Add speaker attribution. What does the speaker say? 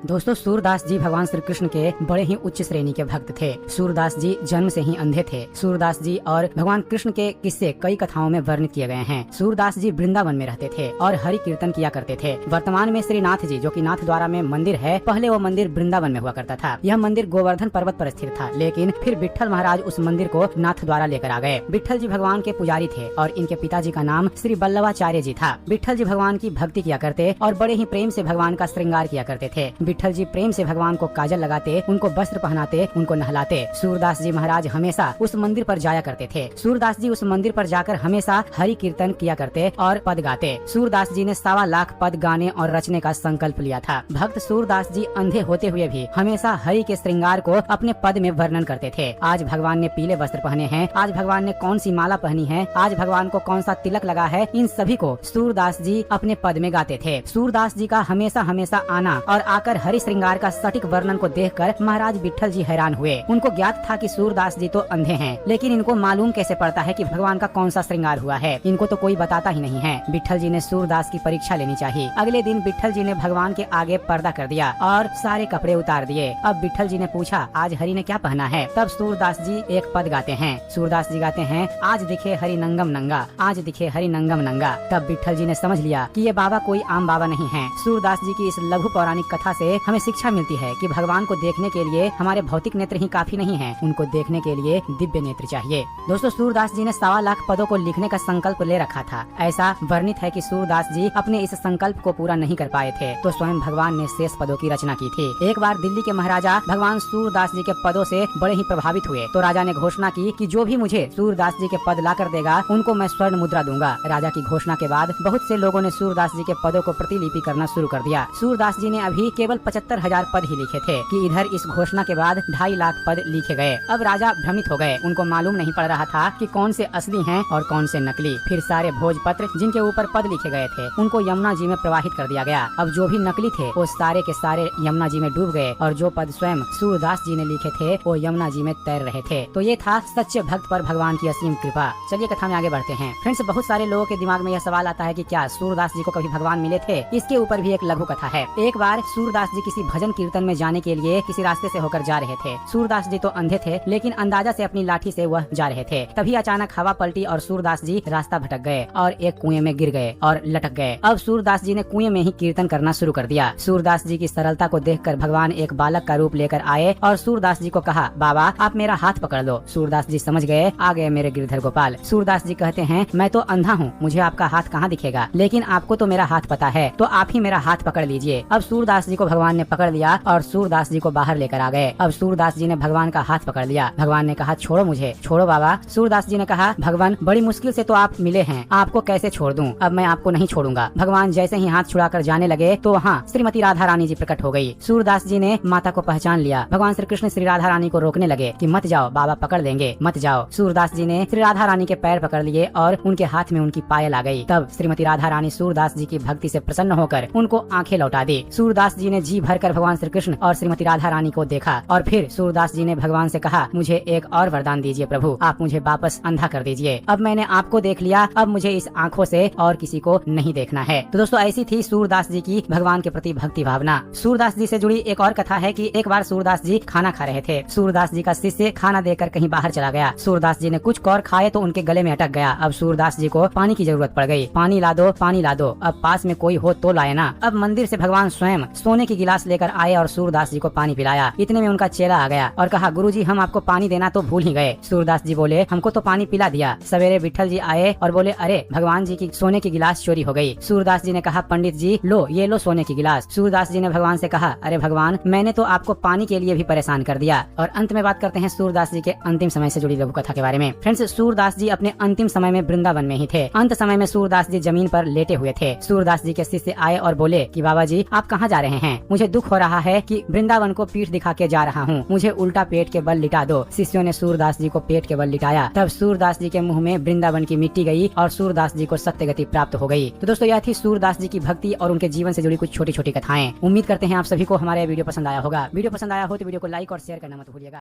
Speaker 1: दोस्तों, सूरदास जी भगवान श्री कृष्ण के बड़े ही उच्च श्रेणी के भक्त थे। सूरदास जी जन्म से ही अंधे थे। सूरदास जी और भगवान कृष्ण के किस्से कई कथाओं में वर्णित किए गए हैं। सूरदास जी वृंदावन में रहते थे और हरि कीर्तन किया करते थे। वर्तमान में श्री नाथ जी, जो कि नाथ द्वारा में मंदिर है, पहले वो मंदिर वृंदावन में हुआ करता था। यह मंदिर गोवर्धन पर्वत पर स्थित था, लेकिन फिर विट्ठल महाराज उस मंदिर को नाथ द्वारा लेकर आ गए। विट्ठल जी भगवान के पुजारी थे और इनके पिताजी का नाम श्री बल्लवाचार्य जी था। विट्ठल जी भगवान की भक्ति किया करते और बड़े ही प्रेम से भगवान का श्रृंगार किया करते थे। विट्ठल जी प्रेम से भगवान को काजल लगाते, उनको वस्त्र पहनाते, उनको नहलाते। सूरदास जी महाराज हमेशा उस मंदिर पर जाया करते थे। सूरदास जी उस मंदिर पर जाकर हमेशा हरि कीर्तन किया करते और पद गाते। सूरदास जी ने 1.25 लाख पद गाने और रचने का संकल्प लिया था। भक्त सूरदास जी अंधे होते हुए भी हमेशा हरि के श्रृंगार को अपने पद में वर्णन करते थे। आज भगवान ने पीले वस्त्र पहने हैं, आज भगवान ने कौन सी माला पहनी है, आज भगवान को कौन सा तिलक लगा है, इन सभी को सूरदास जी अपने पद में गाते थे। सूरदास जी का हमेशा आना और आकर हरि श्रृंगार का सटीक वर्णन को देखकर महाराज विट्ठल जी हैरान हुए। उनको ज्ञात था कि सूरदास जी तो अंधे हैं, लेकिन इनको मालूम कैसे पड़ता है कि भगवान का कौन सा श्रृंगार हुआ है। इनको तो कोई बताता ही नहीं है। विट्ठल जी ने सूरदास की परीक्षा लेनी चाहिए। अगले दिन विट्ठल जी ने भगवान के आगे पर्दा कर दिया और सारे कपड़े उतार दिए। अब विट्ठल जी ने पूछा, आज हरि ने क्या पहना है? तब सूरदास जी एक पद गाते हैं। सूरदास जी गाते हैं, आज दिखे हरि नंगम नंगा, आज दिखे हरि नंगम नंगा। तब विट्ठल जी ने समझ लिया कि ये बाबा कोई आम बाबा नहीं है। सूरदास जी की इस लघु पौराणिक कथा से हमें शिक्षा मिलती है कि भगवान को देखने के लिए हमारे भौतिक नेत्र ही काफी नहीं हैं, उनको देखने के लिए दिव्य नेत्र चाहिए। दोस्तों, सूरदास जी ने 1.25 लाख पदों को लिखने का संकल्प ले रखा था। ऐसा वर्णित है कि सूरदास जी अपने इस संकल्प को पूरा नहीं कर पाए थे, तो स्वयं भगवान ने शेष पदों की रचना की थी। एक बार दिल्ली के महाराजा भगवान सूरदास जी के पदों से बड़े ही प्रभावित हुए, तो राजा ने घोषणा की कि जो भी मुझे सूरदास जी के पद ला कर देगा, उनको मैं स्वर्ण मुद्रा दूंगा। राजा की घोषणा के बाद बहुत से लोगों ने सूरदास जी के पदों को प्रतिलिपि करना शुरू कर दिया। सूरदास जी ने अभी केवल 75,000 पद ही लिखे थे कि इधर इस घोषणा के बाद 2.5 लाख पद लिखे गए। अब राजा भ्रमित हो गए। उनको मालूम नहीं पड़ रहा था कि कौन से असली हैं और कौन से नकली। फिर सारे भोजपत्र जिनके ऊपर पद लिखे गए थे, उनको यमुना जी में प्रवाहित कर दिया गया। अब जो भी नकली थे वो सारे के सारे यमुना जी में डूब गए और जो पद स्वयं सूरदास जी ने लिखे थे वो यमुना जी में तैर रहे थे। तो ये था सच्चे भक्त पर भगवान की असीम कृपा। चलिए कथा में आगे बढ़ते हैं। फ्रेंड्स, बहुत सारे लोगों के दिमाग में यह सवाल आता है कि क्या सूरदास जी को कभी भगवान मिले थे? इसके ऊपर भी एक लघु कथा है। एक बार सूरदास जी किसी भजन कीर्तन में जाने के लिए किसी रास्ते से होकर जा रहे थे। सूरदास जी तो अंधे थे, लेकिन अंदाजा से अपनी लाठी से वह जा रहे थे। तभी अचानक हवा पलटी और सूरदास जी रास्ता भटक गए और एक कुएं में गिर गए और लटक गए। अब सूरदास जी ने कुएं में ही कीर्तन करना शुरू कर दिया। सूरदास जी की सरलता को देखकर भगवान एक बालक का रूप लेकर आए और सूरदास जी को कहा, बाबा आप मेरा हाथ पकड़ लो। सूरदास जी समझ गए, आ गए मेरे गिरधर गोपाल। सूरदास जी कहते हैं, मैं तो अंधा हूँ, मुझे आपका हाथ कहाँ दिखेगा, लेकिन आपको तो मेरा हाथ पता है, तो आप ही मेरा हाथ पकड़ लीजिए। अब सूरदास जी को भगवान ने पकड़ लिया और सूरदास जी को बाहर लेकर आ गए। अब सूरदास जी ने भगवान का हाथ पकड़ लिया। भगवान ने कहा, छोड़ो मुझे, छोड़ो बाबा। सूरदास जी ने कहा, भगवान बड़ी मुश्किल से तो आप मिले हैं, आपको कैसे छोड़ दूं? अब मैं आपको नहीं छोड़ूंगा। भगवान जैसे ही हाथ छुड़ाकर जाने लगे तो वहाँ श्रीमती राधा रानी जी प्रकट हो गयी। सूरदास जी ने माता को पहचान लिया। भगवान श्री कृष्ण श्री राधा रानी को रोकने लगे कि मत जाओ, बाबा पकड़ लेंगे, मत जाओ। सूरदास जी ने श्री राधा रानी के पैर पकड़ लिए और उनके हाथ में उनकी पायल आ गई। तब श्रीमती राधा रानी सूरदास जी की भक्ति से प्रसन्न होकर उनको आंखें लौटा दी। सूरदास जी ने जी भरकर भगवान श्री कृष्ण और श्रीमती राधा रानी को देखा और फिर सूरदास जी ने भगवान से कहा, मुझे एक और वरदान दीजिए प्रभु, आप मुझे वापस अंधा कर दीजिए। अब मैंने आपको देख लिया, अब मुझे इस आंखों से और किसी को नहीं देखना है। तो दोस्तों, ऐसी थी सूरदास जी की भगवान के प्रति भक्ति भावना। सूरदास जी से जुड़ी एक और कथा है कि एक बार सूरदास जी खाना खा रहे थे। सूरदास जी का शिष्य खाना देकर कहीं बाहर चला गया। सूरदास जी ने कुछ कौर खाए तो उनके गले में अटक गया। अब सूरदास जी को पानी की जरूरत पड़ गई। पानी ला दो, पानी ला दो। अब पास में कोई हो तो लाए ना। अब मंदिर से भगवान स्वयं सोने की गिलास लेकर आए और सूरदास जी को पानी पिलाया। इतने में उनका चेला आ गया और कहा, गुरुजी हम आपको पानी देना तो भूल ही गए। सूरदास जी बोले, हमको तो पानी पिला दिया। सवेरे विट्ठल जी आए और बोले, अरे भगवान जी की सोने की गिलास चोरी हो गई। सूरदास जी ने कहा, पंडित जी लो, ये लो सोने की गिलास। सूरदास जी ने भगवान से कहा, अरे भगवान मैंने तो आपको पानी के लिए भी परेशान कर दिया। और अंत में बात करते हैं सूरदास जी के अंतिम समय से जुड़ी लघु कथा के बारे में। फ्रेंड्स, सूरदास जी अपने अंतिम समय में वृंदावन में ही थे। अंत समय में सूरदास जी जमीन पर लेटे हुए थे। सूरदास जी के शिष्य आए और बोले कि बाबा जी आप कहाँ जा रहे हैं? मुझे दुख हो रहा है कि वृंदावन को पीठ दिखा के जा रहा हूँ, मुझे उल्टा पेट के बल लिटा दो। शिष्यों ने सूरदास जी को पेट के बल लिटाया। तब सूरदास जी के मुंह में वृंदावन की मिट्टी गई और सूरदास जी को सत्य गति प्राप्त हो गई। तो दोस्तों, यह थी सूरदास जी की भक्ति और उनके जीवन से जुड़ी कुछ छोटी छोटी कथाएं। उम्मीद करते हैं आप सभी को हमारा वीडियो पसंद आया होगा। वीडियो पसंद आया हो तो वीडियो को लाइक और शेयर करना मत भूलिएगा।